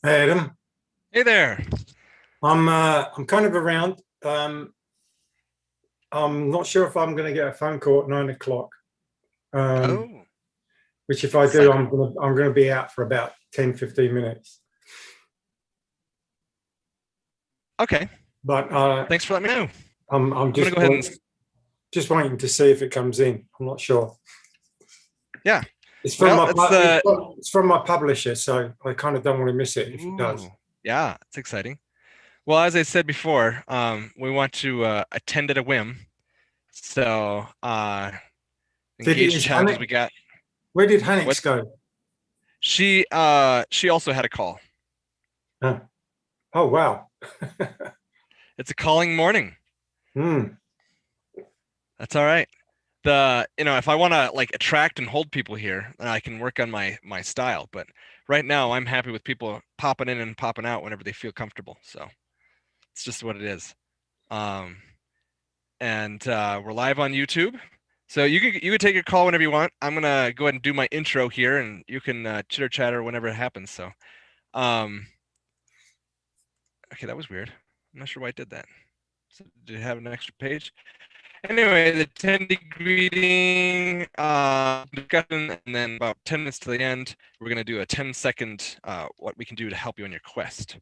Hey Adam, Hey there. I'm kind of around. I'm not sure if I'm going to get a phone call at 9 o'clock. Um, Oh, which if I do, exciting. I'm gonna be out for about 10, 15 minutes. Okay. But Thanks for letting me know. I'm I'm gonna go ahead and just waiting to see if it comes in. I'm not sure. yeah. It's from Well, my it's pu- the it's from my publisher, so I kind of don't want to miss it if it does. ooh, yeah, it's exciting. Well, as I said before, we want to attend at a whim. So, Did engage is challenges Hanik? we got. Where did What? Hanix go? She also had a call. Huh. Oh wow. It's a calling morning. Hmm. That's all right. If I want to like attract and hold people here, then I can work on my style. But right now, I'm happy with people popping in and popping out whenever they feel comfortable. So it's just what it is. Um, and we're live on YouTube. So you can take your call whenever you want. I'm gonna go ahead and do my intro here, and you can chitter chatter whenever it happens. So, um, okay, that was weird. I'm not sure why I did that. So did it have an extra page? Anyway, the attendee greeting discussion, and then about 10 minutes to the end, we're gonna do a 10-second what we can do to help you on your quest.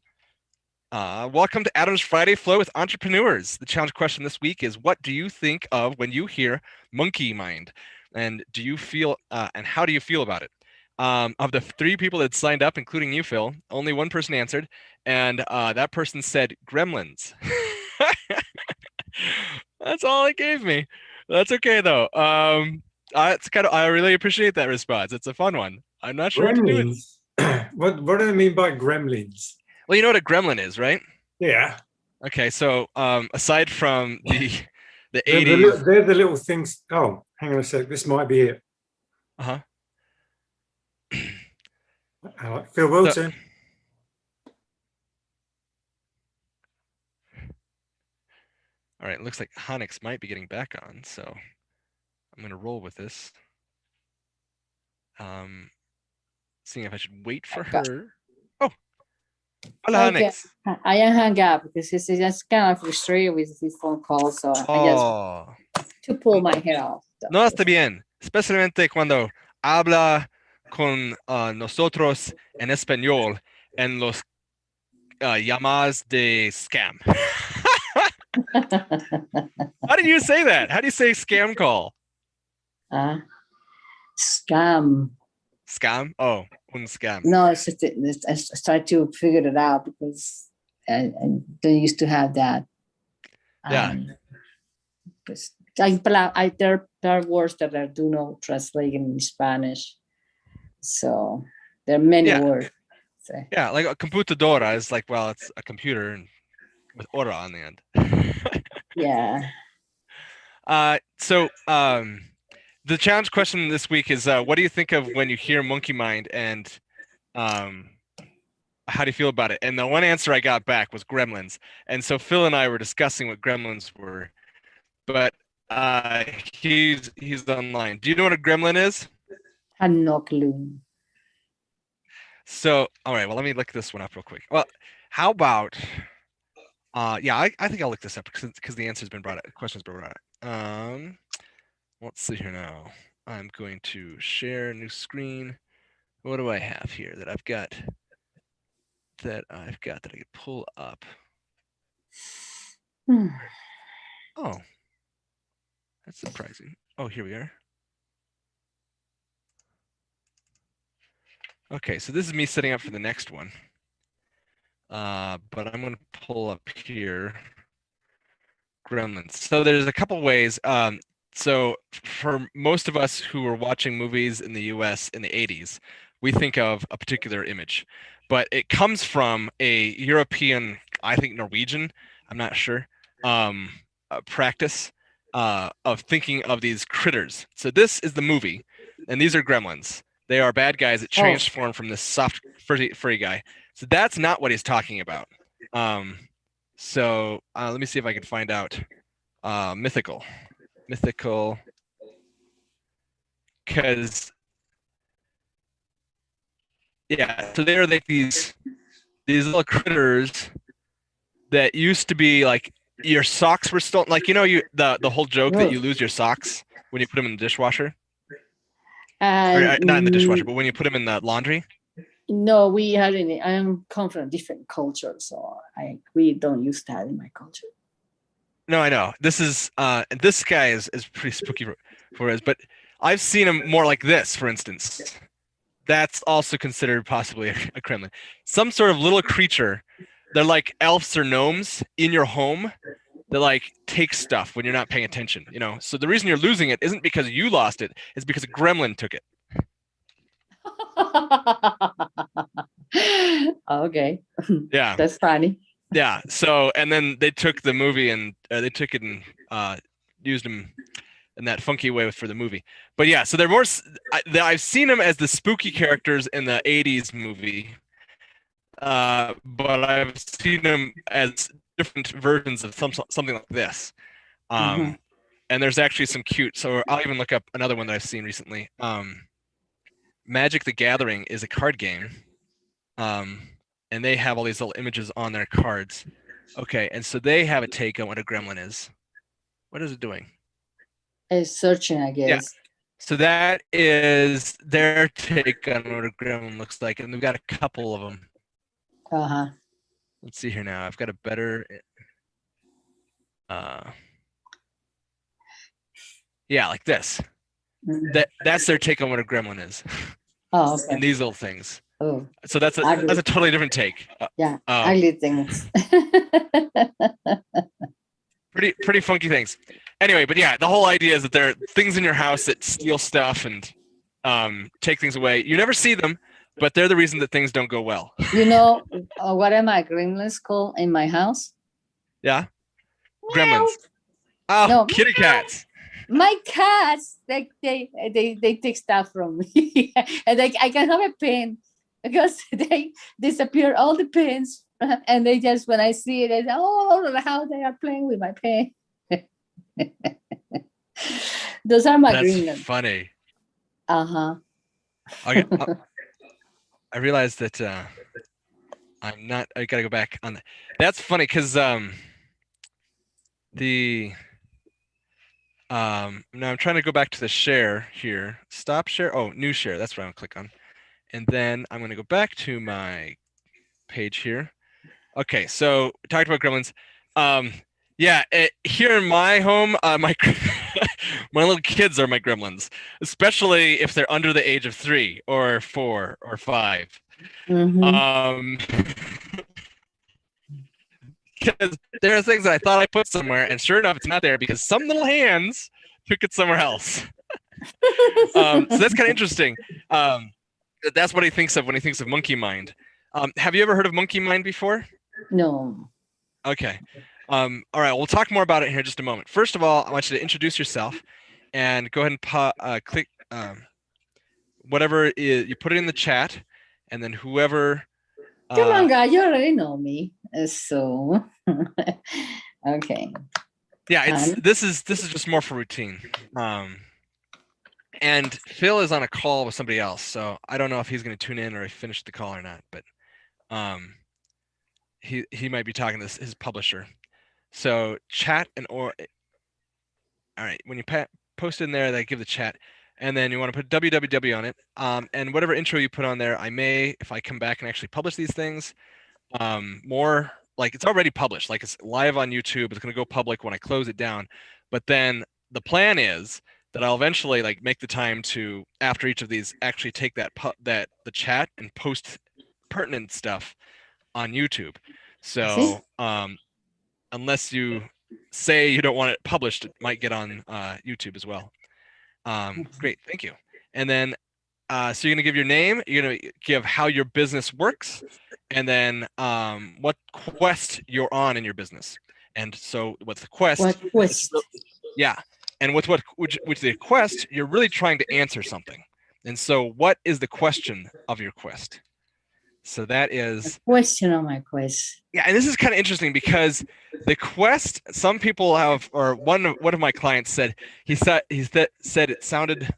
Welcome to Adam's Friday Flow with Entrepreneurs. The challenge question this week is: what do you think of when you hear monkey mind? And how do you feel about it? Of the three people that signed up, including you, Phil, only one person answered, and that person said gremlins. That's all it gave me. That's okay though. I really appreciate that response. It's a fun one. I'm not sure what to do with. Gremlins. What do I mean by gremlins? Well, you know what a gremlin is, right? Yeah. Okay, so aside from the They're 80s, they're the little things. Oh, hang on a sec. This might be it. uh-huh. Phil So, Wilton. all right, looks like Honix might be getting back on, so I'm gonna roll with this. Um, seeing if I should wait for Hang up. her. Oh, hola Okay, Honix. I am hung up because he's just kind of frustrated with his phone call, so I just Oh, to pull my hair off. no está bien, especialmente cuando habla con nosotros en español en los llamadas de scam. How do you say that? How do you say scam call? Scam. Scam? Oh, un scam. No, it's just I tried to figure it out because I don't used to have that. Yeah. Pues, there are words that I do not translate in Spanish, so there are many Yeah. words. So. Yeah, like a computadora is like, well, it's a computer and with ora on the end. Yeah. So the challenge question this week is what do you think of when you hear monkey mind, and um how do you feel about it? And the one answer I got back was gremlins. And so Phil and I were discussing what gremlins were, but he's online. Do you know what a gremlin is? I have no clue. So, all right, well, let me look this one up real quick. Well, how about yeah, I think I'll look this up because the answer's been brought up, question's been brought up. Let's see here now. I'm going to share a new screen. What do I have here that I've got that I can pull up? Oh, that's surprising. Oh, here we are. Okay, so this is me setting up for the next one. But I'm going to pull up here Gremlins. So there's a couple ways. So for most of us who were watching movies in the US in the 80s, we think of a particular image, but it comes from a European, I think Norwegian, I'm not sure, practice of thinking of these critters. So this is the movie, and these are gremlins. They are bad guys that transform from this soft, furry guy. So that's not what he's talking about. So let me see if I can find out. Mythical, because yeah. So they're like these these little critters that used to be like your socks were stolen. Like, you know, the whole joke that you lose your socks when you put them in the dishwasher. Or, not in the dishwasher, but when you put them in the laundry. No, we are I'm come from a different culture, so we don't use that in my culture. No, I know. This guy is pretty spooky for us, but I've seen him more like this, for instance. That's also considered possibly a gremlin. Some sort of little creature. They're like elves or gnomes in your home that like take stuff when you're not paying attention, you know. So the reason you're losing it isn't because you lost it, it's because a gremlin took it. Okay. Yeah. That's funny. Yeah. So, and then they took the movie and they took it and used them in that funky way for the movie. But yeah, so they're more. I've seen them as the spooky characters in the '80s movie, but I've seen them as different versions of something like this. And there's actually some cute. So I'll even look up another one that I've seen recently. Magic the Gathering is a card game. And they have all these little images on their cards. Okay, and so they have a take on what a gremlin is. What is it doing? It's searching, I guess. Yeah. So that is their take on what a gremlin looks like, and we've got a couple of them. Let's see here now. I've got a better. Yeah, like this. That's their take on what a gremlin is. Oh, okay. And these little things. Oh, so that's a totally different take. Yeah, ugly things. pretty funky things. Anyway, but yeah, the whole idea is that there are things in your house that steal stuff and take things away. You never see them, but they're the reason that things don't go well. You know what are my gremlins called in my house? Yeah, gremlins. Oh, no, kitty cats. My cats, they take stuff from me, and I can have a pen. Because they disappear all the pens, and they just, when I see it, I say, oh, how they are playing with my pen. Those are my gremlins. That's funny. Okay, I realized that I'm not. I gotta go back on that. That's funny because now I'm trying to go back to the share here. Stop share. Oh, new share. That's what I'm gonna click on. And then I'm going to go back to my page here. Okay, so we talked about gremlins. Yeah, here in my home, my little kids are my gremlins, especially if they're under the age of 3 or 4 or 5. Because there are things that I thought I put somewhere, and sure enough, it's not there because some little hands took it somewhere else. So that's kind of interesting. That's what he thinks of when he thinks of monkey mind. Have you ever heard of monkey mind before? No. Okay. All right. We'll talk more about it here in just a moment. First of all, I want you to introduce yourself and go ahead and click whatever you put it in the chat, and then whoever. Come on, guys. You already know me. So, okay. Yeah. This is just more for routine. And Phil is on a call with somebody else, so I don't know if he's going to tune in or finish the call or not. But he might be talking to his publisher. So chat all right. When you post in there, they give the chat, and then you want to put www on it. And whatever intro you put on there, I may, if I come back and actually publish these things, more like it's already published, like it's live on YouTube. It's going to go public when I close it down. But then the plan is that I'll eventually like make the time to, after each of these, actually take the chat and post pertinent stuff on YouTube. So unless you say you don't want it published, it might get on YouTube as well. Great, thank you. And then so you're gonna give your name, you're gonna give how your business works, and then what quest you're on in your business. And so what's the quest? What quest? Yeah. And with the quest, you're really trying to answer something. And so what is the question of your quest? So that is... The question of my quest. Yeah, and this is kind of interesting because the quest, some people have, or one of my clients said, he said it sounded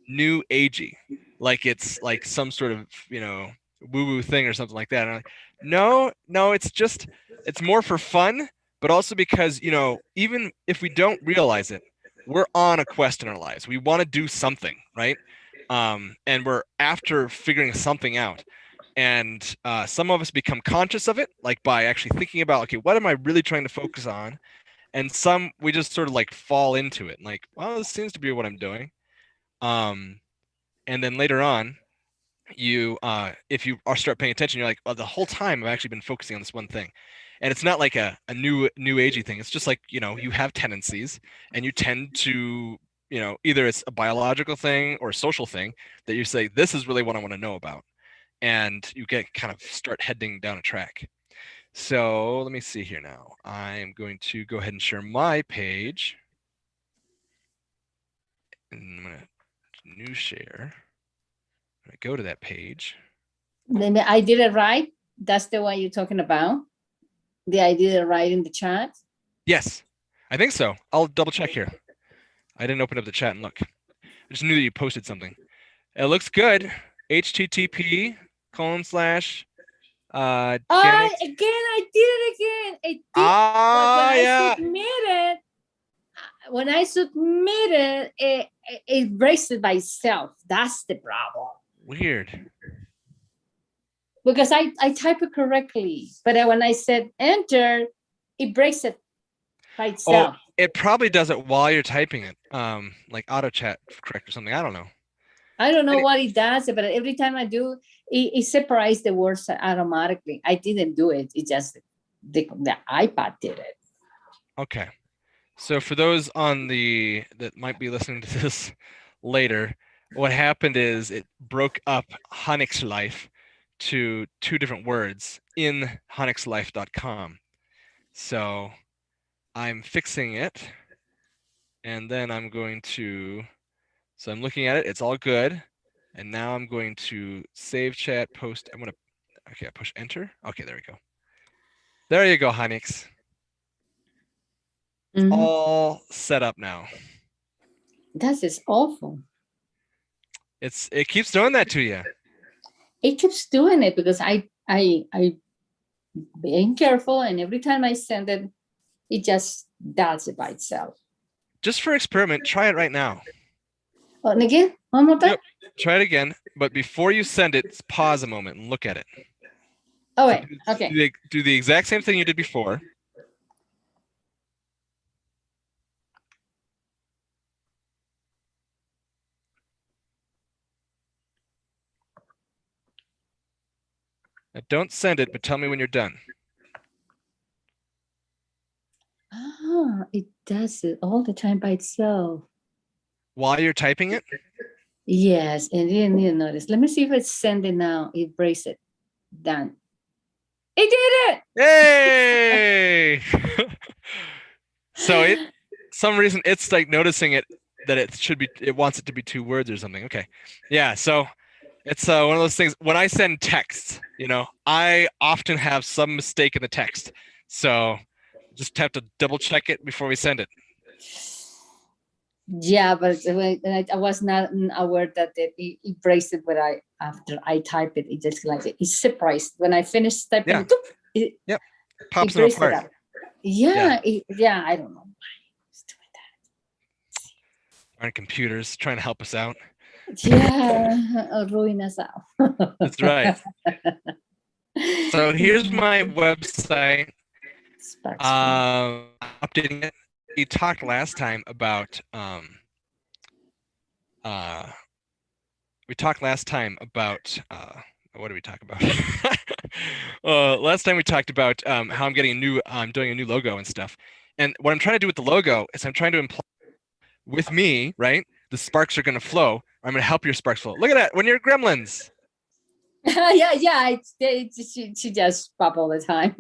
new agey, like it's like some sort of, woo-woo thing or something like that. And I'm like, No, it's more for fun, but also because, even if we don't realize it, we're on a quest in our lives. We want to do something, right? And we're after figuring something out. And some of us become conscious of it, like by actually thinking about, okay, what am I really trying to focus on? And some we just sort of like fall into it, like, well, this seems to be what I'm doing. And then later on, if you are start paying attention, you're like, well, the whole time I've actually been focusing on this one thing. And it's not like a new agey thing. It's just like, you have tendencies, and you tend to, either it's a biological thing or a social thing that you say, this is really what I want to know about. And you get kind of start heading down a track. So let me see here now. I'm going to go ahead and share my page. And I'm going to new share. I go to that page. Maybe I did it right. That's the one you're talking about. I did it right in the chat. Yes, I think so. I'll double check here. I didn't open up the chat and look. I just knew that you posted something. It looks good. HTTP:/. I did it again. I did. Yeah. When I submitted, it breaks it by itself. That's the problem. Weird. Because I type it correctly, but when I said enter, it breaks it by itself. Oh, it probably does it while you're typing it, like auto chat correct or something. I don't know. I don't know what it does, but every time I do, it separates the words automatically. I didn't do it. It just the iPad did it. Okay. So for those that might be listening to this later, what happened is it broke up Honixlife to 2 different words in honixlife.com. So I'm fixing it, and then I'm going to, so I'm looking at it, it's all good. And now I'm going to save chat, post, I push enter. Okay, there we go. There you go, Honix. Mm-hmm. All set up now. That is awful. It keeps doing that to you. It keeps doing it because I being careful, and every time I send it, it just does it by itself. Just for experiment, try it right now. And again, one more time. Yep. Try it again, but before you send it, pause a moment and look at it. Oh, wait. Okay. Do the exact same thing you did before. Now don't send it, but tell me when you're done. It does it all the time by itself. While you're typing it? Yes, and you need to notice. Let me see if it's sending now. It breaks it. Done. It did Hey! it! So some reason it's like noticing it, that it wants it to be 2 words or something. Okay. Yeah, so it's one of those things. When I send texts, I often have some mistake in the text. So just have to double check it before we send it. Yeah, but I was not aware that it breaks it, but after I type it, it just like it separates. When I finish typing, it pops them apart. It yeah, I don't know why it's doing that. Our computers trying to help us out. Yeah, ruin us out. That's right. So here's my website. Updating it. We talked last time about what did we talk about? Last time we talked about how I'm doing a new logo and stuff. And what I'm trying to do with the logo is I'm trying to imply with me, right? The sparks are going to flow. I'm going to help your sparks flow. Look at that. When you're gremlins. Yeah. She just pop all the time.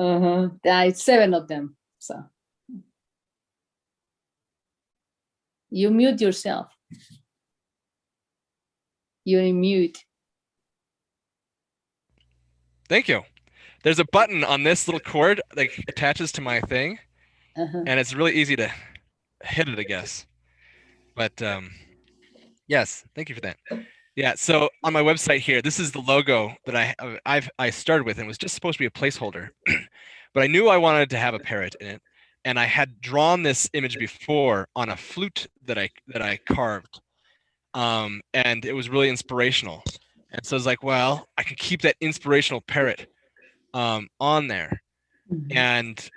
It's 7 of them. So you mute yourself. You're in mute. Thank you. There's a button on this little cord that attaches to my thing, and it's really easy to hit it, I guess. But yes, thank you for that. Yeah, so on my website here, this is the logo that I started with, and it was just supposed to be a placeholder, but I knew I wanted to have a parrot in it, and I had drawn this image before on a flute that I carved, and it was really inspirational, and so I was like, well, I can keep that inspirational parrot on there, Mhm. and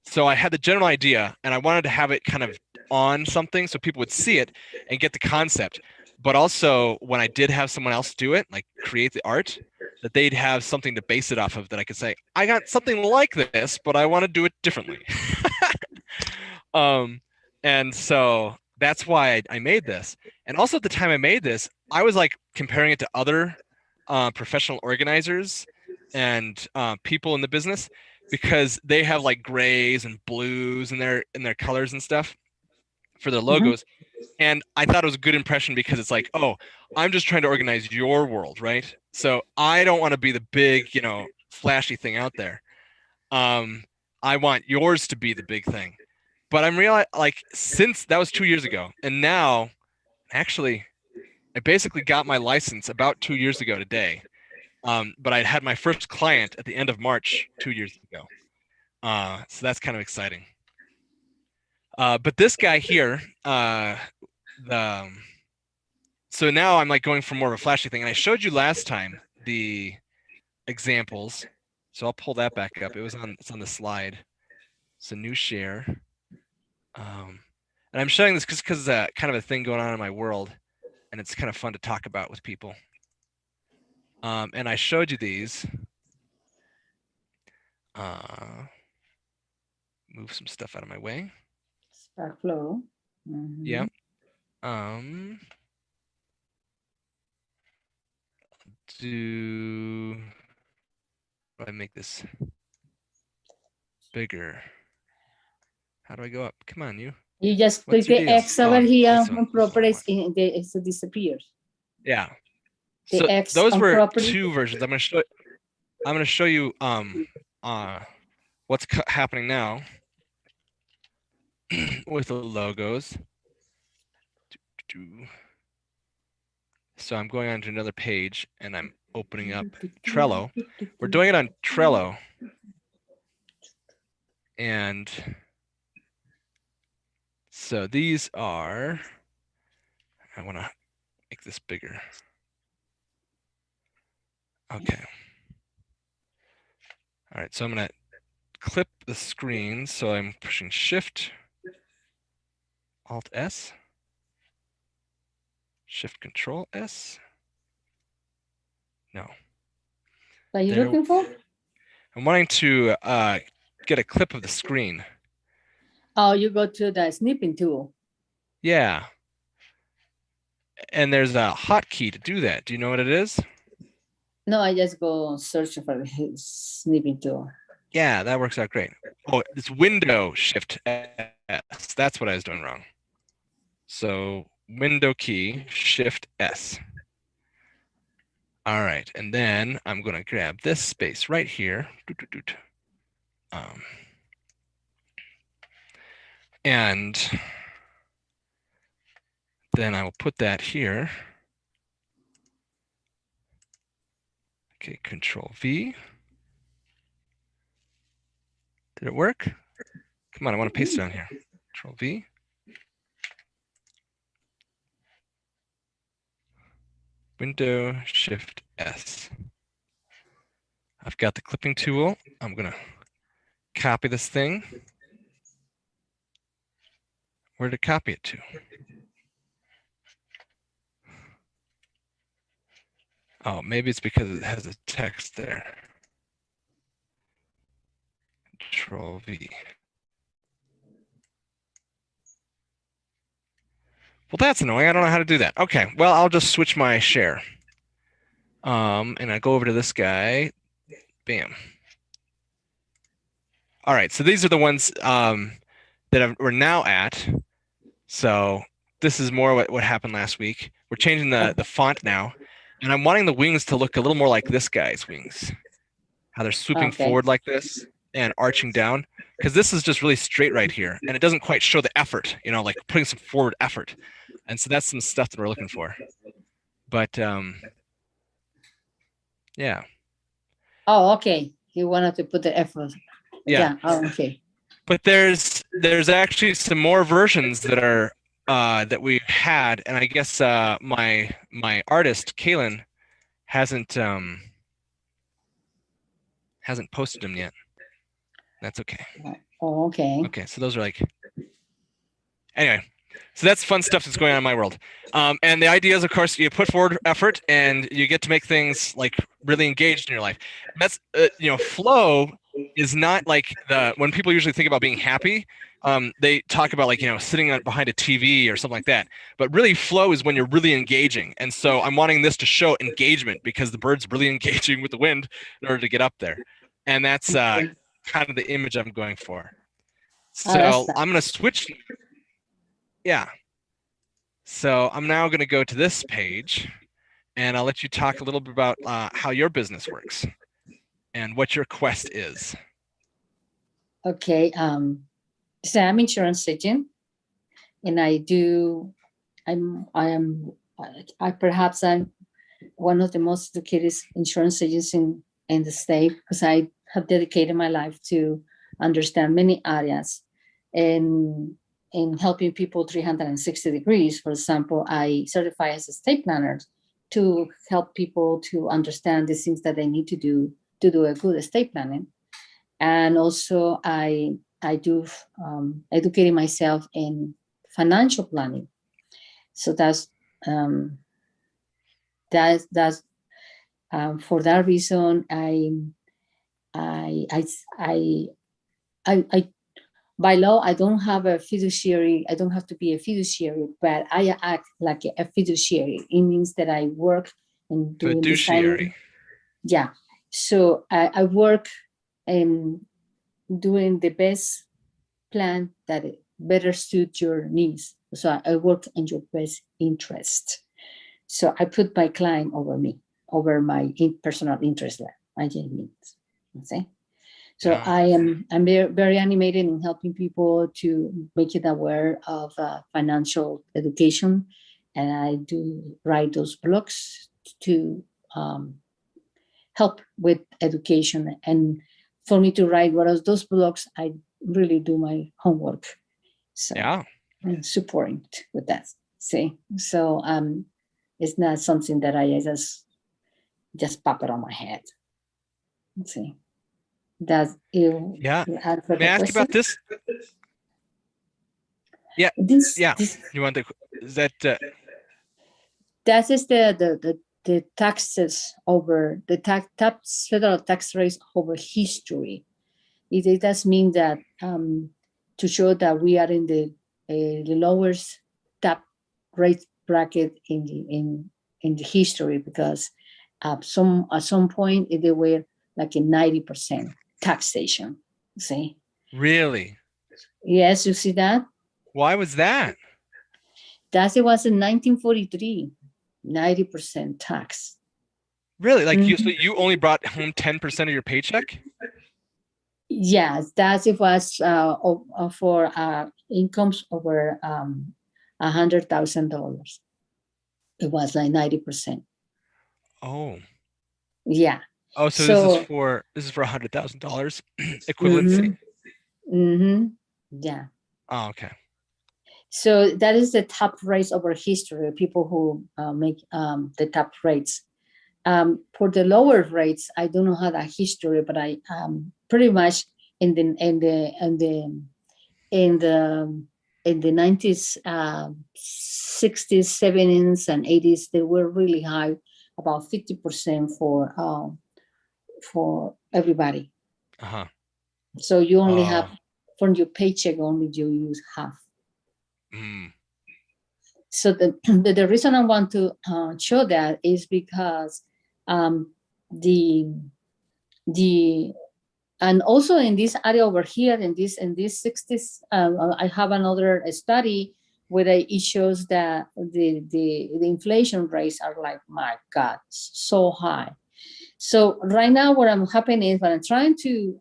so I had the general idea, and I wanted to have it kind of on something so people would see it and get the concept. But also, when I did have someone else do it, like create the art, that they'd have something to base it off of that I could say, I got something like this, but I want to do it differently. And so that's why I made this. And also at the time I made this, I was like comparing it to other professional organizers and people in the business because they have like grays and blues in their colors and stuff for their logos. And I thought it was a good impression because it's like, oh, I'm just trying to organize your world, right? So I don't want to be the big, flashy thing out there. I want yours to be the big thing. But I'm realizing, like, since that was 2 years ago, and now, actually, I basically got my license about 2 years ago today. But I had my first client at the end of March 2 years ago. So that's kind of exciting. But this guy here, so now I'm like going for more of a flashy thing. And I showed you last time the examples. So I'll pull that back up. It's on the slide. It's a new share. And I'm showing this because it's kind of a thing going on in my world, and it's kind of fun to talk about with people. And I showed you these. Move some stuff out of my way. SparkFlow. Mhm. Yeah. Do I make this bigger? How do I go up? Come on, you. You just What's click your the deal? X over Oh, here this one. on properties, and it disappears. Yeah. The So X those on were property. 2 versions. I'm going to show you what's happening now with the logos. So I'm going on to another page and I'm opening up Trello. We're doing it on Trello. And so these are, I want to make this bigger. Okay. All right, so I'm going to clip the screen. So I'm pushing Shift, Alt S, Shift Control S. No. What are you There- looking for? I'm wanting to get a clip of the screen. Oh, you go to the snipping tool. Yeah. And there's a hotkey to do that. Do you know what it is? No, I just go search for the snipping tool. Yeah, that works out great. Oh, it's Window Shift S. That's what I was doing wrong. So Window key, Shift S. All right, and then I'm going to grab this space right here. And then I will put that here. Okay, Control V. Did it work? Come on, I want to paste it on here. Control V. Window Shift S. I've got the clipping tool. I'm going to copy this thing. Where to copy it to? Oh, maybe it's because it has a text there. Control V. Well, that's annoying. I don't know how to do that. Okay, well, I'll just switch my share. And I go over to this guy. Bam. All right, so these are the ones that we're now at. So this is more what happened last week. We're changing the font now. And I'm wanting the wings to look a little more like this guy's wings. How they're swooping forward like this and arching down. Because this is just really straight right here. And it doesn't quite show the effort, like putting some forward effort. And so that's some stuff that we're looking for. But yeah. Oh, okay. He wanted to put the effort. Yeah. Oh, okay. But there's actually some more versions that are that we've had, and I guess my artist Kaylin hasn't posted them yet. That's okay. Oh, okay. Okay, so those are like, anyway, so that's fun stuff that's going on in my world. And the idea is, of course, you put forward effort and you get to make things like really engaged in your life. That's flow is not like when people usually think about being happy, they talk about like sitting behind a TV or something like that. But really, flow is when you're really engaging. And so I'm wanting this to show engagement because the bird's really engaging with the wind in order to get up there, and that's kind of the image I'm going for. So I'm going to switch. Yeah. So I'm now going to go to this page, and I'll let you talk a little bit about how your business works and what your quest is. Okay. So I'm insurance agent, and perhaps I'm one of the most educated insurance agents in the state, because I have dedicated my life to understand many areas and in helping people 360 degrees. For example, I certify as a estate planner to help people to understand the things that they need to do a good estate planning. And also I do educating myself in financial planning. So that's for that reason, I by law, I don't have a fiduciary. I don't have to be a fiduciary, but I act like a fiduciary. It means that I work and do fiduciary. Yeah. So I work in doing the best plan that better suits your needs. So I work in your best interest. So I put my client over my personal interest. I just means. Okay. So I'm very, very animated in helping people to make it aware of financial education, and I do write those blogs to help with education. And for me to write those blogs, I really do my homework. So I'm supporting with that. See, so it's not something that I just pop it on my head. Let's see. Does you May I ask about this? Yeah. This you want is that that is the taxes over the federal tax rates over history. It does mean that to show that we are in the lowest tax rate bracket in the history, because at some point they were like a 90% taxation. See? Really? Yes, you see that? Why was that? It was in 1943, 90% tax. Really? Like you only brought home 10% of your paycheck? Yes, it was for incomes over $100,000. It was like 90%. Oh. Yeah. Oh, so this is for $100,000 equivalency. Yeah. Oh, okay. So that is the top rates over history. People who make the top rates. For the lower rates, I don't know how that history, but I pretty much in the 90s, 60s, 70s, and 80s, they were really high, about 50% for everybody. So you only have from your paycheck, only you use half. So the reason I want to show that is because and also in this area over here, in this 60s, I have another study where it shows that the inflation rates are like, my God, so high. So right now what I'm happening is, what I'm trying to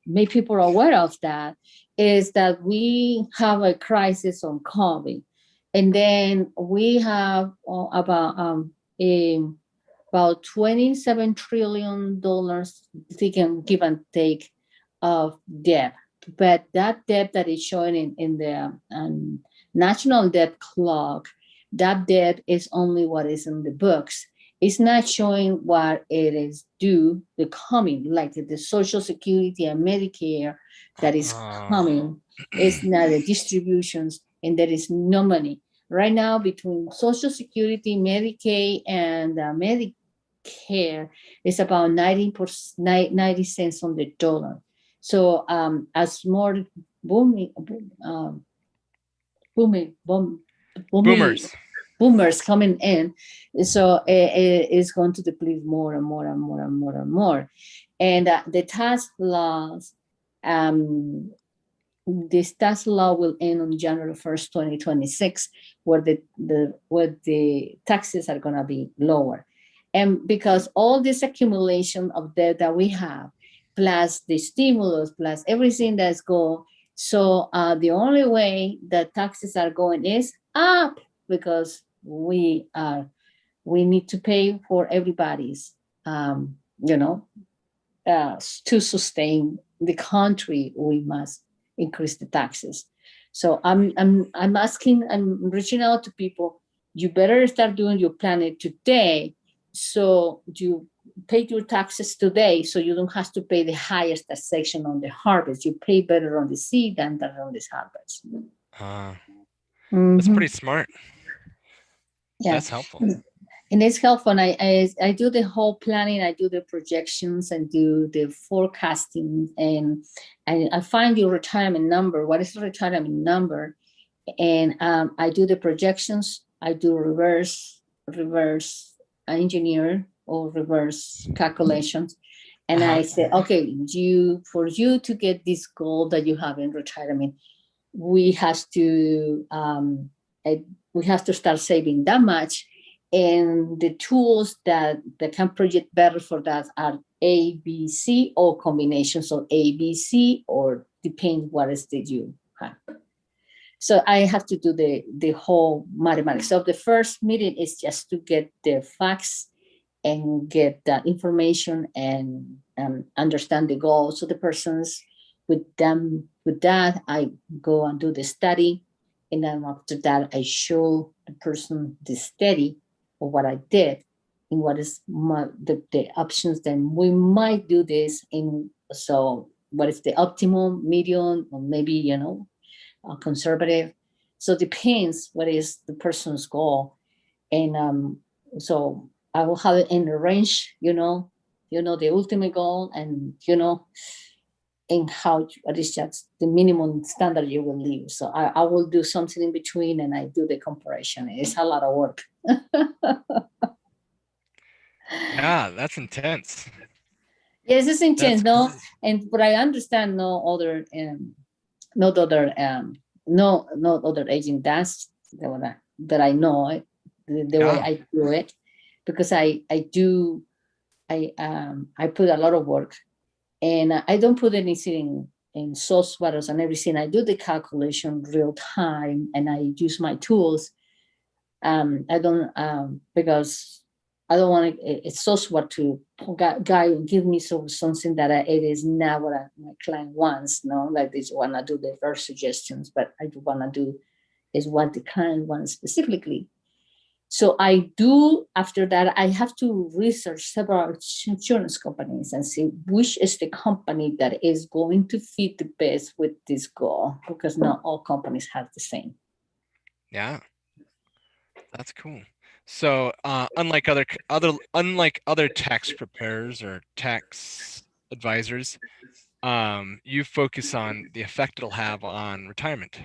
make people aware of that, is that we have a crisis on COVID. And then we have about about $27 trillion they can give and take of debt. But that debt that is showing in the national debt clock, that debt is only what is in the books. It's not showing what it is due, the coming, like the Social Security and Medicare that is coming. It's not the distributions, and there is no money. Right now, between Social Security, Medicaid, and Medicare, it's about 90 cents on the dollar. So as more booming, boomers coming in, so it's going to deplete more and more and more and more and more. And the tax laws, this tax law will end on January 1st, 2026, where the taxes are going to be lower. And because all this accumulation of debt that we have, plus the stimulus, plus everything that's going, so the only way that taxes are going is up, because we need to pay for everybody's, to sustain the country. We must increase the taxes. So I'm reaching out to people. You better start doing your planning today, so you pay your taxes today, so you don't have to pay the highest taxation on the harvest. You pay better on the seed than on this harvest. That's pretty smart. Yeah, that's helpful. And it's helpful. And I do the whole planning. I do the projections and do the forecasting, and I find your retirement number. What is the retirement number? And I do the projections. I do reverse engineer or reverse calculations. And I say, okay, for you to get this goal that you have in retirement, we have to start saving that much. And the tools that can project better for that are A, B, C, or combinations of A, B, C, or depend what is that you have. So I have to do the whole mathematics. So the first meeting is just to get the facts and get that information and understand the goals of the persons. With that, I go and do the study. And then after that, I show the person the study of what I did and what is the options. Then we might do this so what is the optimal, medium, or maybe, conservative. So it depends what is the person's goal. And so I will have it in the range, the ultimate goal, and, and what is just the minimum standard you will leave. So I will do something in between, and I do the comparison. It's a lot of work. Yeah, that's intense. Yes, it's intense. No, but I understand no other agent does that I know it, the way I do it, because I put a lot of work. And I don't put anything in softwares and everything. I do the calculation real time, and I use my tools. I don't because I don't want a software to give me something that it is not what my client wants. No, like they want to do the first suggestions, but I do want to do is what the client wants specifically. So I do, after that, I have to research several insurance companies and see which is the company that is going to fit the best with this goal, because not all companies have the same. Yeah, that's cool. So unlike other tax preparers or tax advisors, you focus on the effect it'll have on retirement.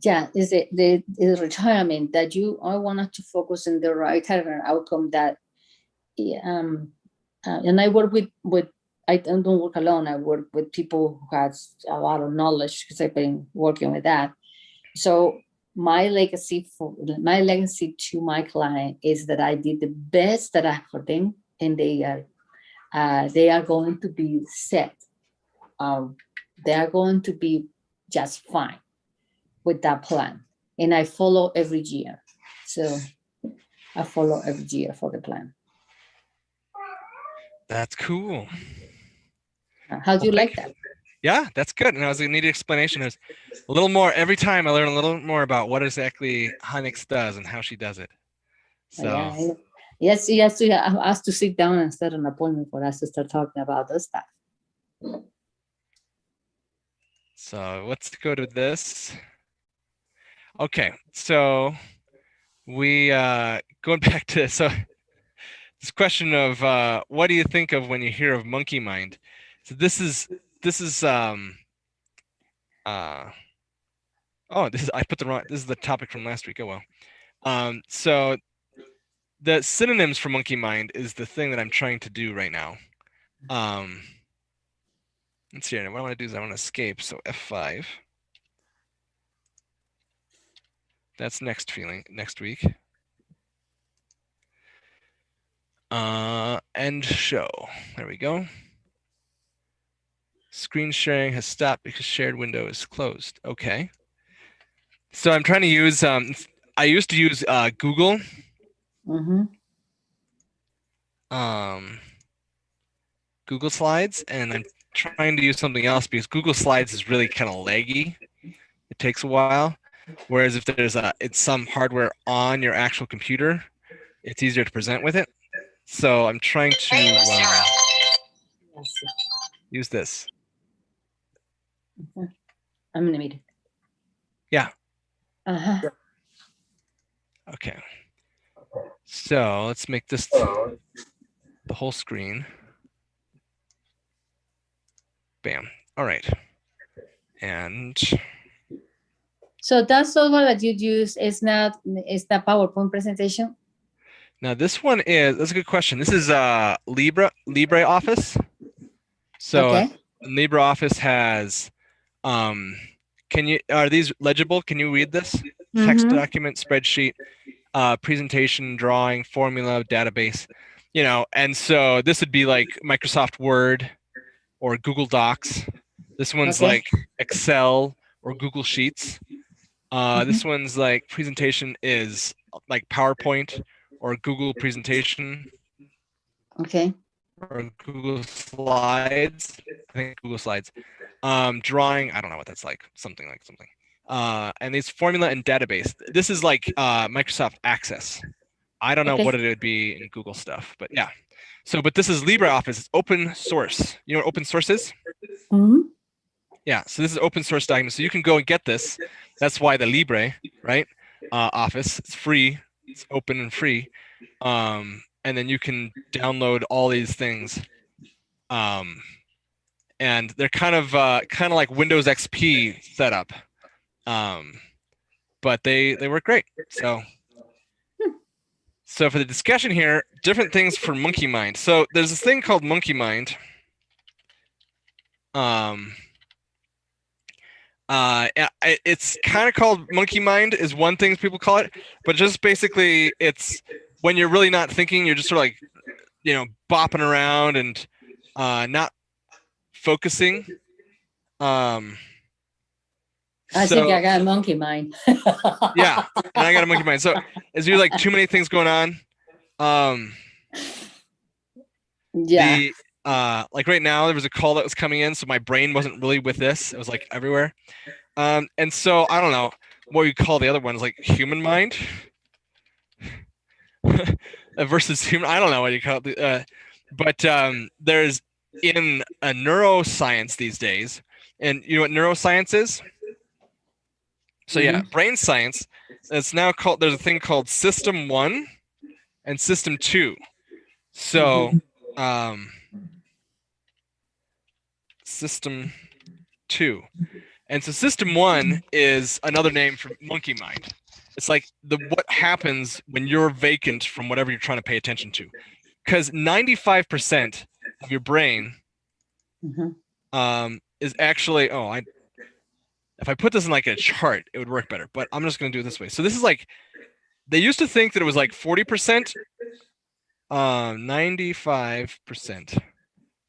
Yeah, is the retirement that I wanted to focus on the retirement outcome that, and I work with I don't work alone. I work with people who has a lot of knowledge, because I've been working with that. So my legacy to my client is that I did the best that I have for them, and they are going to be set. They are going to be just fine with that plan, and I follow every year. So I follow every year for the plan. That's cool. How do you Well, like thank that? Yeah, that's good. And I was gonna need an explanation. There's a little more every time I learn a little more about what exactly Hynix does and how she does it. So Yeah. Yes, he has to have us to sit down and set an appointment for us to start talking about this stuff. so let's go to this. Okay, so we going back to this question of what do you think of when you hear of monkey mind? So this is I put the wrong, this is the topic from last week. Oh well. So the synonyms for monkey mind is the thing that I'm trying to do right now. Let's see. What I want to do is I want to escape. So F5. That's next week. End show. There we go. Screen sharing has stopped because shared window is closed. Okay. So I'm trying to use, I used to use Google. Mm-hmm. Google Slides, and I'm trying to use something else because Google Slides is really kind of laggy. It takes a while. Whereas if there's it's some hardware on your actual computer, it's easier to present with it. So I'm trying to use this. I'm in a meeting. Yeah. Uh-huh. Okay. So let's make this the whole screen. Bam. All right. And So that software that you use is the PowerPoint presentation? now this one that's a good question. This is LibreOffice. So Okay. LibreOffice has are these legible? Can you read this? Text document, spreadsheet, presentation, drawing, formula, database, and so this would be like Microsoft Word or Google Docs. This one's like Excel or Google Sheets. This one's like presentation is like PowerPoint or Google Presentation. Okay. Or Google Slides. I think Google Slides. Drawing, I don't know what that's like. Something. And these formula and database. This is like Microsoft Access. I don't know what it would be in Google stuff, but yeah. So, but this is LibreOffice. It's open source. You know what open source is? Mm-hmm. Yeah. So this is open source document. So you can go and get this. That's why the Libre, right? Office. It's free. It's open and free. And then you can download all these things. And they're kind of like Windows XP setup. But they work great. So for the discussion here, different things for Monkey Mind. So there's this thing called Monkey Mind. It's kind of called Monkey Mind is one thing people call it, but just basically it's when you're really not thinking, you're just sort of like, bopping around and not focusing. I think I got a monkey mind. Yeah, and I got a monkey mind. So is there like too many things going on? Yeah. Like right now there was a call that was coming in, so my brain wasn't really with this. It was like everywhere. And so I don't know what you call the other ones, like human mind versus human. I don't know what you call it. But there's in a neuroscience these days, and you know what neuroscience is? So yeah, brain science. It's now called. There's a thing called System 1 and System 2. So System 2, and so System 1 is another name for monkey mind. It's like what happens when you're vacant from whatever you're trying to pay attention to, because 95% of your brain is actually if I put this in like a chart, it would work better, but I'm just going to do it this way. So this is like, they used to think that it was like 40%, 95%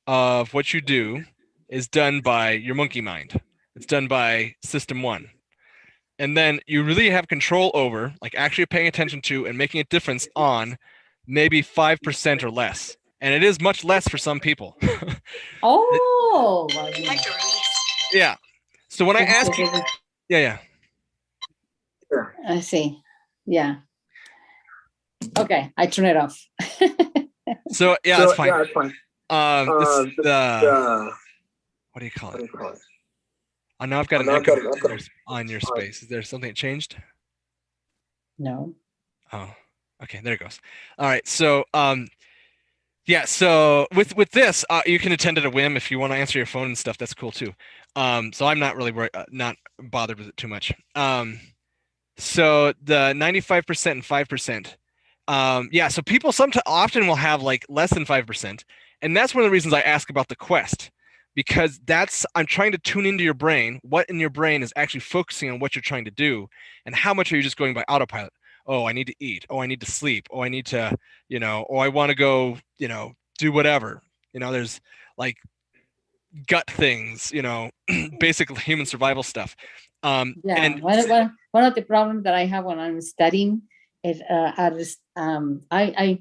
of what you do is done by your monkey mind. It's done by System 1. and then you really have control over, like actually paying attention to and making a difference on maybe 5% or less. And it is much less for some people. Oh, Yeah. So when I ask you, yeah. I see. Yeah. Okay, I turn it off. So yeah, that's fine. Yeah, it's fine. What do you call it? Oh, now I've got an echo on your space. Is there something that changed? No. Oh, okay, there it goes. All right, so yeah, so with this, you can attend at a whim if you want to answer your phone and stuff. That's cool too. So I'm not really not bothered with it too much. So the 95% and 5%. Yeah, so people often will have like less than 5%, and that's one of the reasons I ask about the quest, because I'm trying to tune into your brain, what in your brain is actually focusing on what you're trying to do, and how much are you just going by autopilot. Oh, I need to eat. Oh, I need to sleep. Oh, I need to, oh, I want to go, do whatever. There's like gut things, basically human survival stuff. Yeah, and one of the problems that I have when I'm studying is I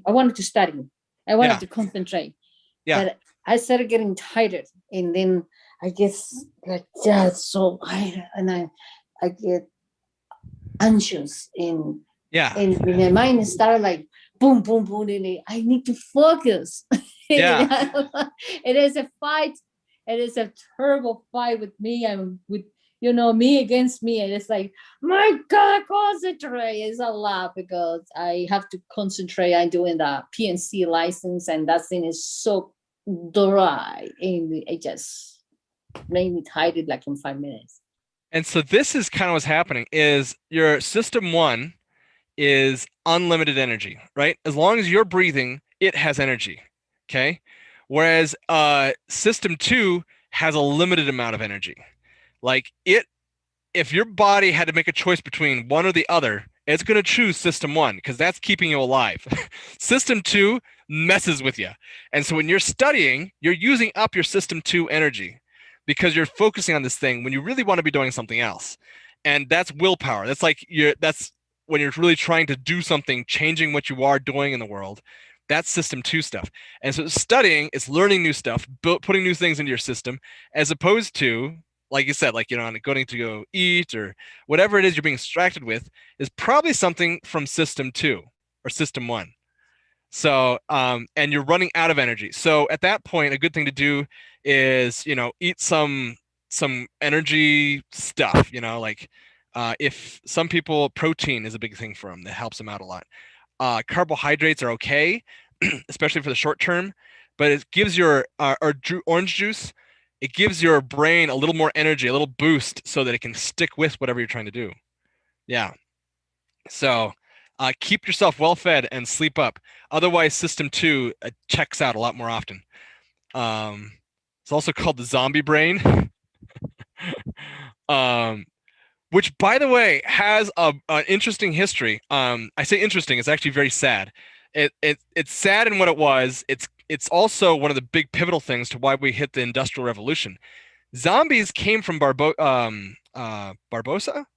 wanted to study. I wanted to concentrate. Yeah. But I started getting tired, and then I guess like so I get anxious and my mind started like boom boom boom, and I need to focus. Yeah. It is a fight. It is a terrible fight with me and with me against me, and it's like, my God, concentrate. It's a lot because I have to concentrate on doing the PNC license, and that thing is so dry, and it just made me tired like in 5 minutes. And so this is kind of what's happening is your system 1 is unlimited energy, right? As long as you're breathing, it has energy, okay? Whereas system 2 has a limited amount of energy. Like if your body had to make a choice between one or the other, it's going to choose system 1 because that's keeping you alive. System 2 messes with you. And so when you're studying, you're using up your system 2 energy because you're focusing on this thing when you really want to be doing something else. And that's willpower. That's like that's when you're really trying to do something, changing what you are doing in the world. That's system 2 stuff. And so studying is learning new stuff, putting new things into your system, as opposed to, like you said, like, going to go eat or whatever it is you're being distracted with is probably something from system 2 or system 1. So, and you're running out of energy. So at that point, a good thing to do is, eat some energy stuff, like if some people, protein is a big thing for them that helps them out a lot. Carbohydrates are okay, especially for the short term, but it gives your orange juice, it gives your brain a little more energy, a little boost so that it can stick with whatever you're trying to do. Yeah. So keep yourself well fed and sleep up. Otherwise, system 2 checks out a lot more often. It's also called the zombie brain. Which, by the way, has an interesting history. I say interesting; it's actually very sad. It's sad in what it was. It's also one of the big pivotal things to why we hit the Industrial Revolution. Zombies came from Barbosa. Is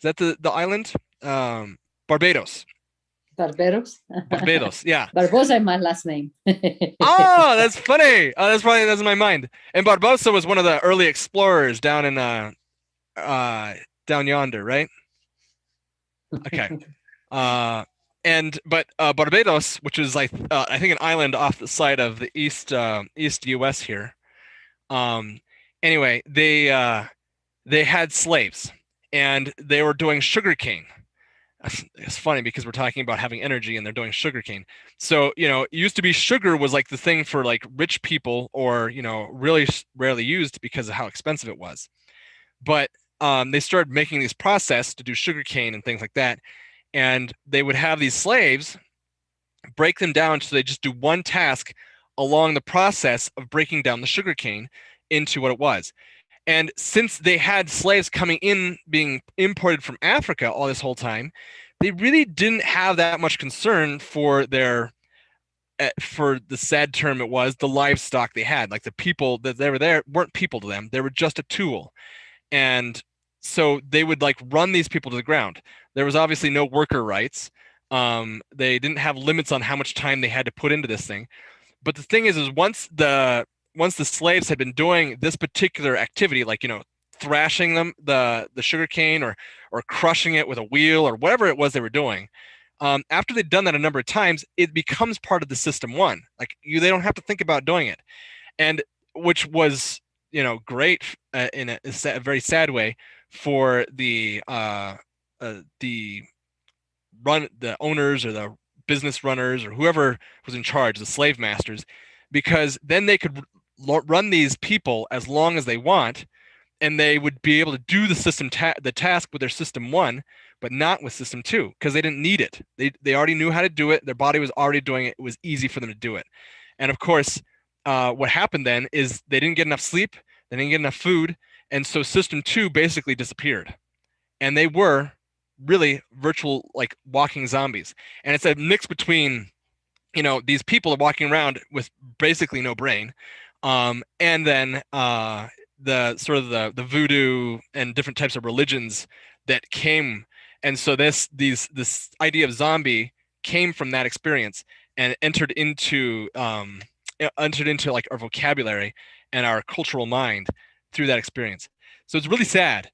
that the island? Barbados. Barbados. Barbados, yeah. Barbosa is my last name. Oh, that's funny. Oh, that's in my mind. And Barbosa was one of the early explorers down in down yonder, right? Okay. But Barbados, which is like I think an island off the side of the east US here. Anyway, they had slaves and they were doing sugarcane. It's funny because we're talking about having energy and they're doing sugarcane. So, it used to be sugar was like the thing for like rich people or, really rarely used because of how expensive it was. But they started making these processes to do sugarcane and things like that. And they would have these slaves break them down so they just do one task along the process of breaking down the sugarcane into what it was. And since they had slaves coming in, being imported from Africa all this whole time, they really didn't have that much concern for their, for the sad term it was, the livestock they had. Like the people that they were there weren't people to them. They were just a tool. And so they would like run these people to the ground. There was obviously no worker rights. They didn't have limits on how much time they had to put into this thing. But the thing is once the slaves had been doing this particular activity, like, you know, thrashing them, the sugar cane, or crushing it with a wheel, or whatever it was they were doing, after they'd done that a number of times, it becomes part of the system one. Like they don't have to think about doing it, and which was, you know, great in a very sad way for the owners or the business runners or whoever was in charge, the slave masters, because then they could run these people as long as they want, and they would be able to do the task with their system one, but not with system two, because they didn't need it. They already knew how to do it. Their body was already doing it. It was easy for them to do it. And of course, what happened then is they didn't get enough sleep, they didn't get enough food, and so system two basically disappeared. And they were really virtual, like walking zombies. And it's a mix between, you know, these people are walking around with basically no brain, and then the sort of the voodoo and different types of religions that came. And so this idea of zombie came from that experience and entered into like our vocabulary and our cultural mind through that experience. So it's really sad.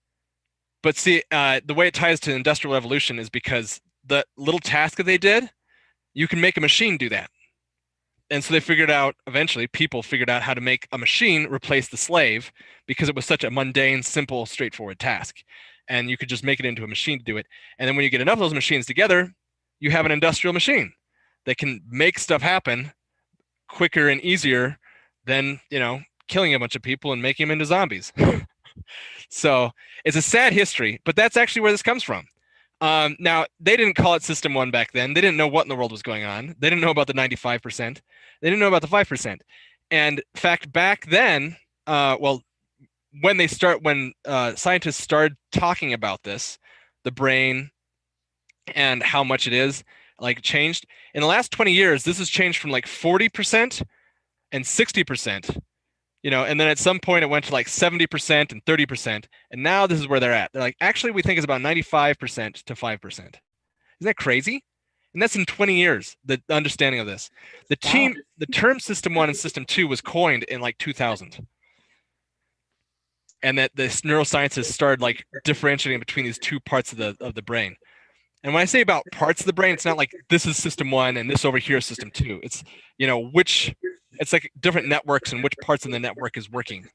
But see, the way it ties to Industrial Revolution is because the little task that they did, you can make a machine do that. And so they figured out, eventually, people figured out how to make a machine replace the slave, because it was such a mundane, simple, straightforward task. And you could just make it into a machine to do it. And then when you get enough of those machines together, you have an industrial machine that can make stuff happen quicker and easier than, you know, killing a bunch of people and making them into zombies. So it's a sad history, but that's actually where this comes from. Now, they didn't call it System 1 back then. They didn't know what in the world was going on. They didn't know about the 95%. They didn't know about the 5%. And in fact, back then, when scientists started talking about this, the brain and how much it is, like, changed. In the last 20 years, this has changed from like 40% and 60%. You know, and then at some point it went to like 70% and 30%. And now this is where they're at. They're like, actually, we think it's about 95% to 5%. Isn't that crazy? And that's in 20 years, the understanding of this. The term System 1 and System 2 was coined in like 2000. And that the neuroscientists started like differentiating between these two parts of the brain. And when I say about parts of the brain, it's not like this is System 1 and this over here is System 2. It's, you know, it's like different networks and which parts of the network is working.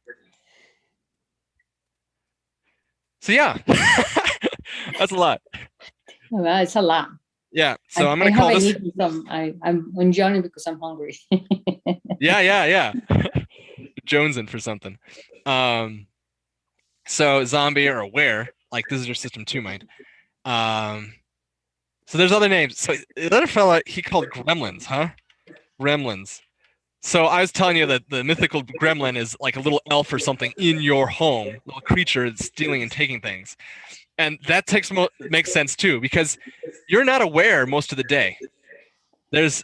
So yeah, that's a lot. Well, it's a lot. Yeah. So I'm going to call this. I'm enjoying because I'm hungry. Yeah. Jonesing for something. So zombie or aware, like this is your System 2 mind. So there's other names. So the other fella, he called gremlins, huh? Gremlins. So I was telling you that the mythical gremlin is like a little elf or something in your home, little creature that's stealing and taking things. And that makes sense too, because you're not aware most of the day. There's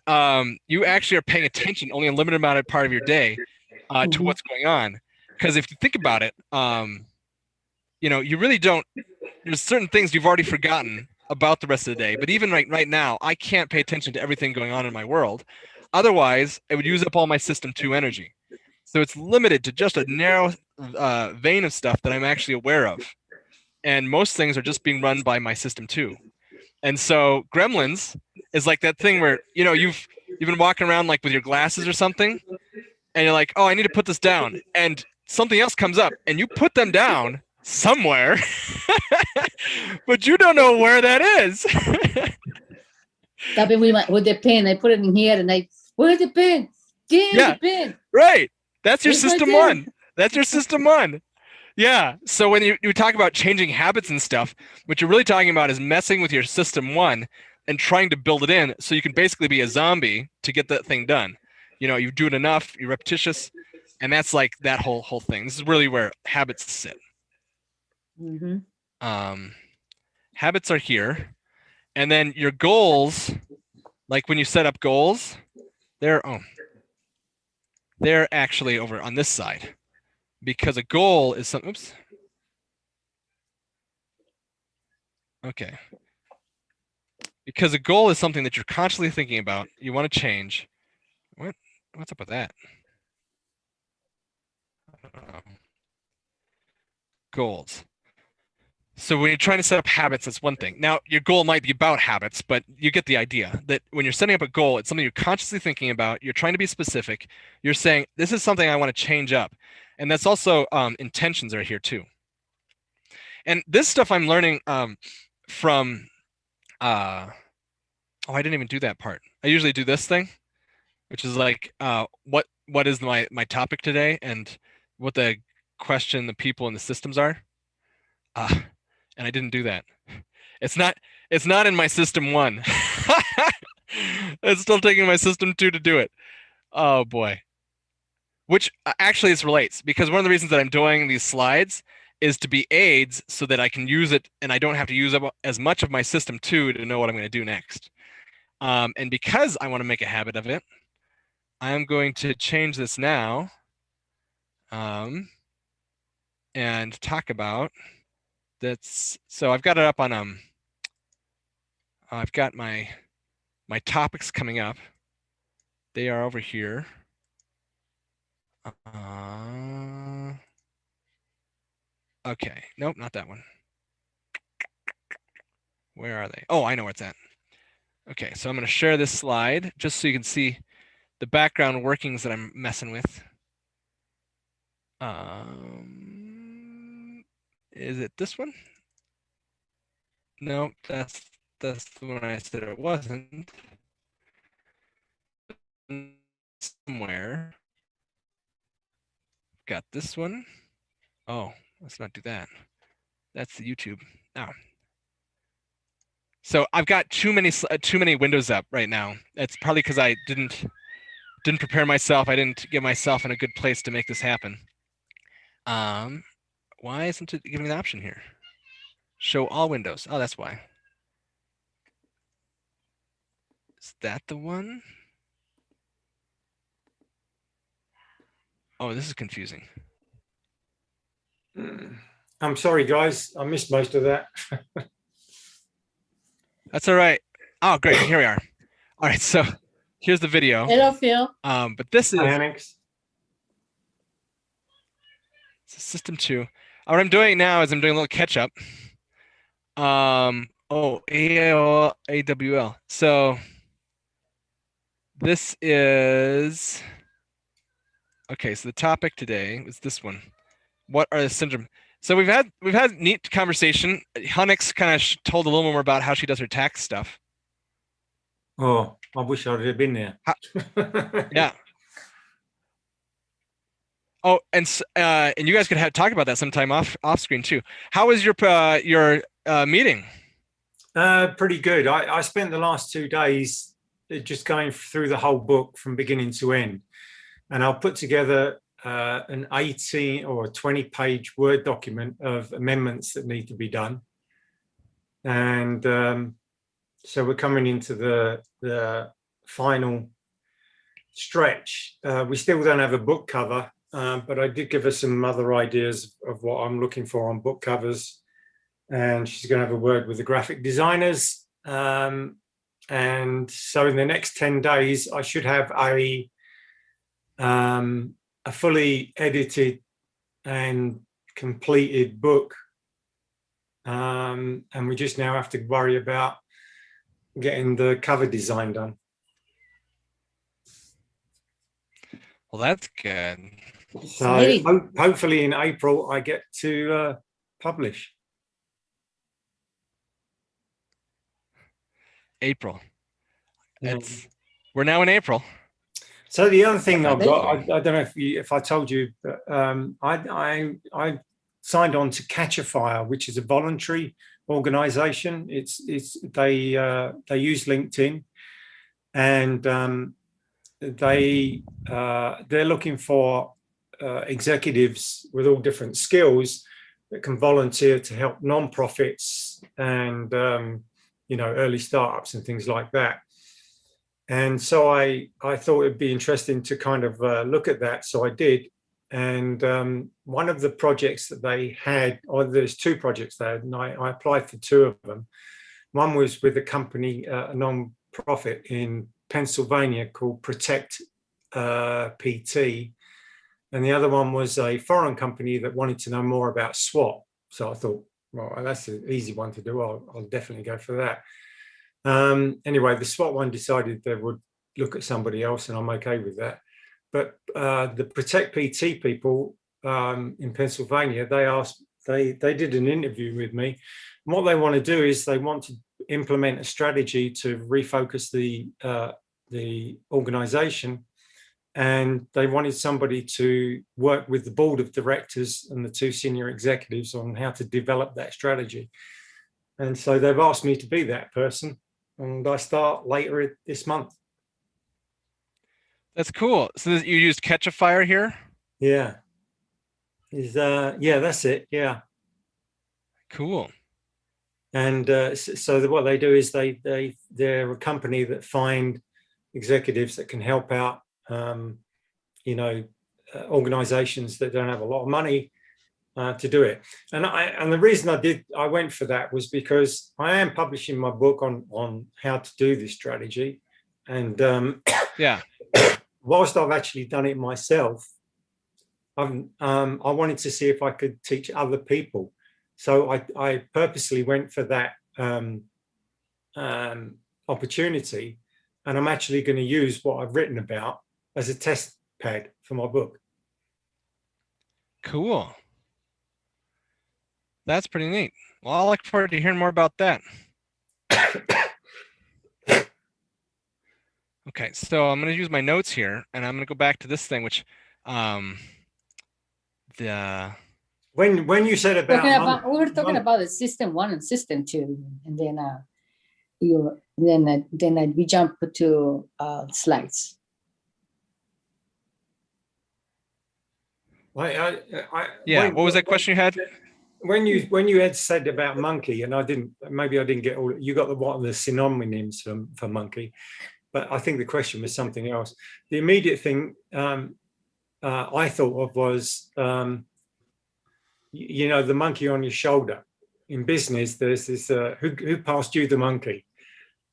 you actually are paying attention only a limited amount of part of your day to what's going on. Because if you think about it, you know, you really don't. There's certain things you've already forgotten about the rest of the day. But even right now, I can't pay attention to everything going on in my world. Otherwise, it would use up all my System 2 energy. So it's limited to just a narrow vein of stuff that I'm actually aware of. And most things are just being run by my System 2. And so gremlins is like that thing where, you know, you've been walking around like with your glasses or something, and you're like, oh, I need to put this down. And something else comes up, and you put them down somewhere, but you don't know where that is. That with the pen, I put it in here, and where's the pen? The pen. Right. That's your It's System right there. 1. That's your System 1. Yeah. So when you talk about changing habits and stuff, what you're really talking about is messing with your System 1 and trying to build it in so you can basically be a zombie to get that thing done. You know, you do it enough, you're repetitious, and that's like that whole thing. This is really where habits sit. Habits are here. And then your goals, like when you set up goals, they're actually over on this side, because a goal is something. Oops. Okay. Because a goal is something that you're constantly thinking about. You want to change. What's up with that? Goals. So when you're trying to set up habits, that's one thing. Now, your goal might be about habits, but you get the idea that when you're setting up a goal, it's something you're consciously thinking about. You're trying to be specific. You're saying, this is something I want to change up. And that's also intentions are here too. And this stuff I'm learning from, oh, I didn't even do that part. I usually do this thing, which is like, what is my topic today and what the question, the people, and the systems are. And I didn't do that. It's not in my system 1. It's still taking my system 2 to do it. Oh boy. Which actually this relates, because one of the reasons that I'm doing these slides is to be aids so that I can use it and I don't have to use up as much of my system 2 to know what I'm going to do next. And because I want to make a habit of it, I'm going to change this now and talk about that's. So I've got it up on I've got my topics coming up. They are over here. Okay, nope, not that one. Where are they? Oh, I know where it's at. Okay, so I'm going to share this slide just so you can see the background workings that I'm messing with. Is it this one? No, that's the one I said it wasn't. Somewhere. Got this one. Oh, let's not do that. That's the YouTube. Oh. So I've got too many windows up right now. It's probably because I didn't prepare myself. I didn't get myself in a good place to make this happen. Why isn't it giving me the option here? Show all windows. Oh, that's why. Is that the one? Oh, this is confusing. I'm sorry, guys. I missed most of that. That's all right. Oh, great. Here we are. All right. So here's the video. Hello, Phil. But this is Annex. system 2. What I'm doing now is I'm doing a little catch up. Oh, AWL. So this is, okay, so the topic today was this one. What are the syndrome? So we've had neat conversation. Hunix kind of told a little more about how she does her tax stuff. Oh, I wish I'd have been there. Yeah. Oh, and you guys could talk about that sometime off screen too. How was your meeting? Pretty good. I spent the last 2 days just going through the whole book from beginning to end, and I'll put together an 18 or 20-page Word document of amendments that need to be done. And so we're coming into the final stretch. We still don't have a book cover, but I did give her some other ideas of what I'm looking for on book covers. And she's going to have a word with the graphic designers. And so in the next 10 days, I should have a fully edited and completed book. And we just now have to worry about getting the cover design done. Well, that's good. So hopefully in April, I get to publish. April. We're now in April. So the other thing I've got, I don't know if I told you, but I signed on to Catch a Fire, which is a voluntary organization. They use LinkedIn, and they're looking for executives with all different skills that can volunteer to help nonprofits and early startups and things like that. And so I thought it'd be interesting to kind of look at that. So I did, And one of the projects that they had, or there's two projects there, and I applied for two of them. One was with a company, a non-profit in Pennsylvania called Protect PT. And the other one was a foreign company that wanted to know more about SWOT. So I thought, well, that's an easy one to do. I'll definitely go for that. Anyway, the SWOT one decided they would look at somebody else, and I'm okay with that. But the Protect PT people in Pennsylvania, they did an interview with me. And what they want to do is they want to implement a strategy to refocus the organization. And they wanted somebody to work with the board of directors and the two senior executives on how to develop that strategy. And so they've asked me to be that person, and I start later this month. That's cool. So you used Catch a Fire here? Yeah. Yeah, that's it. Yeah. Cool. And so what they do is they're a company that find executives that can help out, organizations that don't have a lot of money to do it. And the reason I went for that was because I am publishing my book on how to do this strategy. And yeah, whilst I've actually done it myself, I wanted to see if I could teach other people. So I purposely went for that opportunity, and I'm actually going to use what I've written about as a test pad for my book. Cool. That's pretty neat. Well, I look forward to hearing more about that. Okay, so I'm going to use my notes here, and I'm going to go back to this thing, which when you said about we were talking about the system 1 and system 2, and then we jump to slides. Yeah, what was that question you had? When you had said about monkey, and I didn't get all. You got what are the synonyms for monkey, but I think the question was something else. The immediate thing I thought of was, the monkey on your shoulder. In business, there's this who passed you the monkey,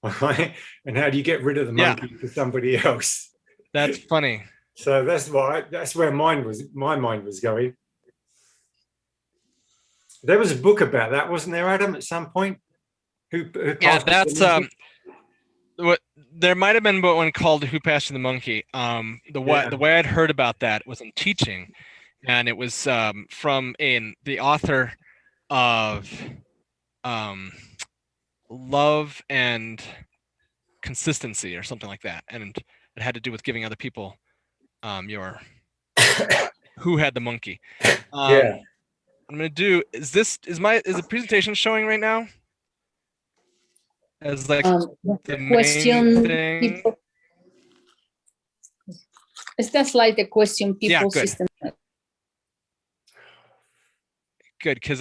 right? And how do you get rid of the monkey to somebody else? That's funny. So that's where my mind was going. There was a book about that, wasn't there, Adam? At some point, who that's what there might have been one called "Who Passed You the Monkey." The way I'd heard about that was in teaching, and it was from the author of Love and Consistency or something like that, and it had to do with giving other people your who had the monkey. I'm gonna do is the presentation showing right now? As like the question thing. People. It's just like the question people system. Good, because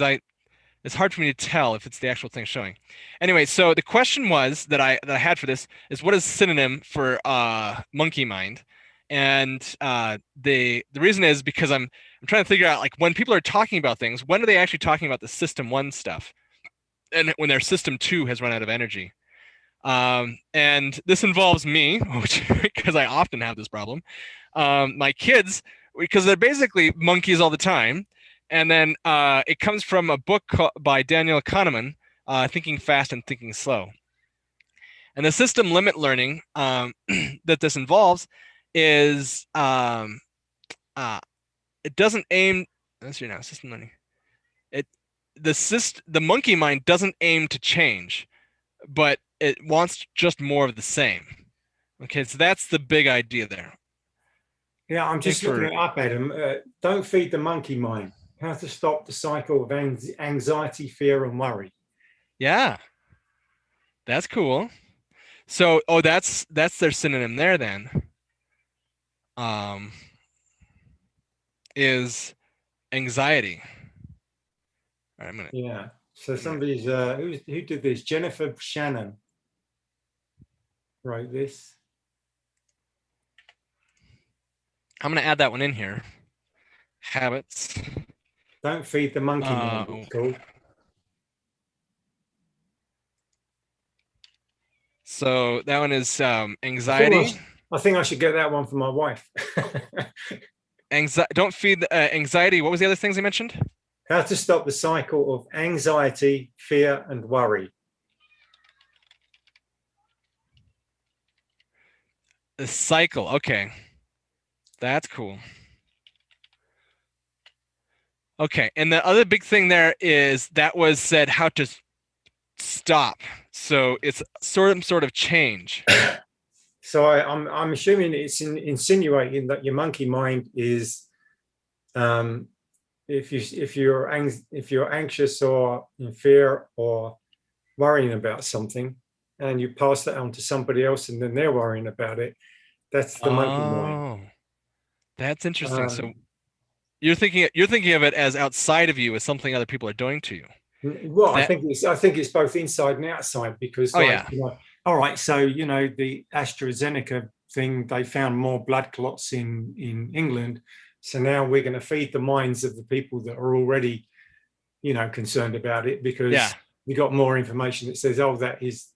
it's hard for me to tell if it's the actual thing showing. Anyway, so the question was that I had for this is, what is synonym for monkey mind? And the reason is because I'm trying to figure out, like, when people are talking about things, when are they actually talking about the system 1 stuff, and when their system 2 has run out of energy. And this involves me, because I often have this problem. My kids, because they're basically monkeys all the time. And then it comes from a book by Daniel Kahneman, Thinking Fast and Thinking Slow. And the system limit learning that this involves is it doesn't aim. Let's see now, system learning. The monkey mind doesn't aim to change, but it wants just more of the same. Okay, so that's the big idea there. Yeah, I'm just looking it up, Adam. Don't feed the monkey mind. How to stop the cycle of anxiety, fear, and worry. Yeah, that's cool. So, that's their synonym there then. Is anxiety. All right, yeah. So somebody's who did this? Jennifer Shannon wrote this. I'm gonna add that one in here. habits. Don't feed the monkey mind, it's called. So that one is anxiety. I think I should get that one for my wife. Don't feed anxiety. What was the other things you mentioned? How to stop the cycle of anxiety, fear, and worry. The cycle. Okay. That's cool. Okay. And the other big thing there is that was said how to stop. So it's sort of change. So I'm assuming it's insinuating that your monkey mind is, if you're anxious or in fear or worrying about something, and you pass that on to somebody else, and then they're worrying about it, that's the monkey mind. That's interesting. So you're thinking of it as outside of you, as something other people are doing to you. Well, I think it's both inside and outside, because all right, so the AstraZeneca thing, they found more blood clots in England, so now we're going to feed the minds of the people that are already concerned about it, because we got more information that says, oh, that is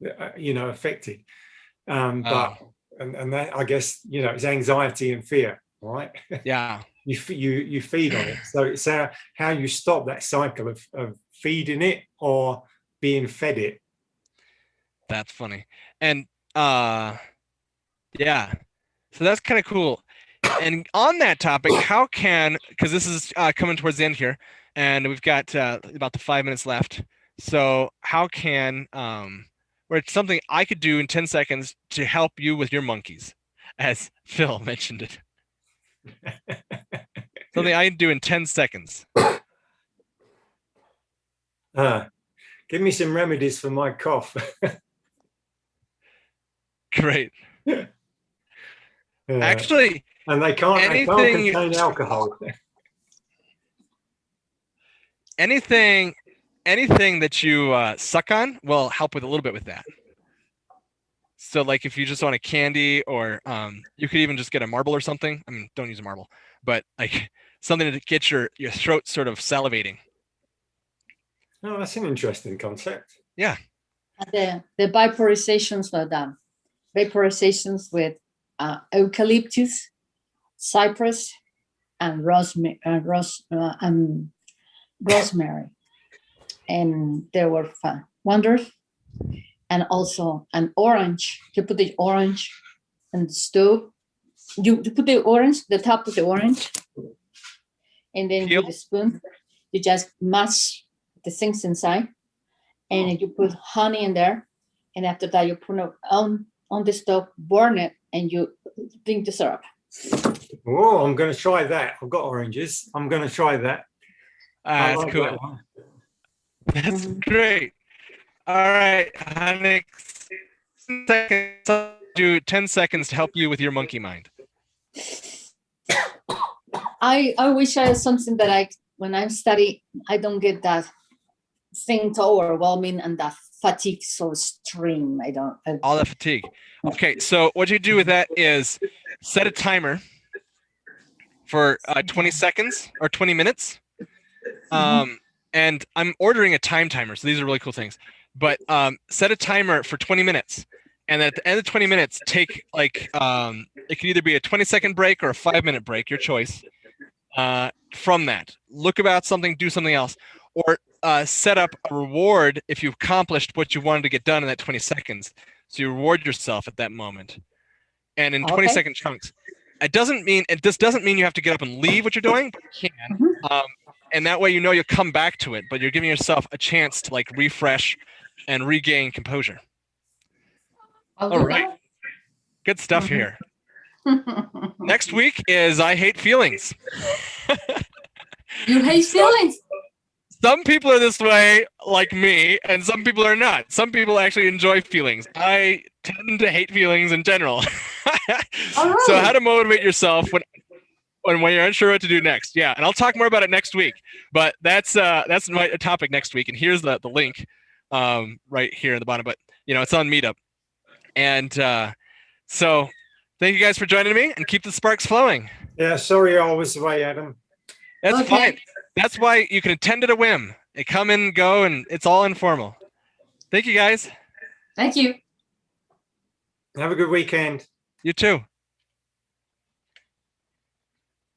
affected, but and that, I guess, it's anxiety and fear, right? Yeah. You feed on it. So it's how you stop that cycle of feeding it or being fed it. That's funny. And so that's kind of cool. And on that topic, because this is coming towards the end here, and we've got about the 5 minutes left. So how can or it's something I could do in 10 seconds to help you with your monkeys, as Phil mentioned it. Something I can do in 10 seconds. Give me some remedies for my cough. Great. Actually, and they can't contain alcohol. Anything that you suck on will help with a little bit with that. So like if you just want a candy, or you could even just get a marble or something. I mean, don't use a marble, but like something to get your throat sort of salivating. Oh, that's an interesting concept. Yeah. The vaporizations were done. Vaporizations with eucalyptus, cypress, and rosemary, and they were fun, wonders. And also an orange. You put the orange on the stove. You put the top of the orange, and then with a spoon, you just mash the things inside, and you put honey in there, and after that you put it on the stove, burn it, and you drink the syrup. Oh, I'm going to try that. I've got oranges. I'm going to try that. That's like cool. That's great. All right, Hanik, 10 seconds to help you with your monkey mind. I wish I had something that when I study, I don't get that thing so overwhelming and that fatigue so extreme. All that fatigue. Okay, so what you do with that is set a timer for 20 seconds or 20 minutes. And I'm ordering a time timer, so these are really cool things. But set a timer for 20 minutes. And at the end of 20 minutes, take it could either be a 20-second break or a 5-minute break, your choice. From that, look about something, do something else, or set up a reward if you've accomplished what you wanted to get done in that 20 seconds. So you reward yourself at that moment. And in 20-second chunks. This doesn't mean you have to get up and leave what you're doing, but you can. And that way you'll come back to it, but you're giving yourself a chance to like refresh and regain composure. All right. Good stuff here. Next week is I Hate Feelings. You hate feelings? Some people are this way, like me, and some people are not. Some people actually enjoy feelings. I tend to hate feelings in general. Right. So how to motivate yourself when you're unsure what to do next. Yeah, and I'll talk more about it next week. But that's my topic next week. And here's the link right here at the bottom. But it's on Meetup. And so Thank you guys for joining me, and keep the sparks flowing. Yeah, sorry I was away, Adam. That's Okay. fine. That's why you can attend at a whim. They come and go, and it's all informal. Thank you, guys. Thank you. Have a good weekend. You too.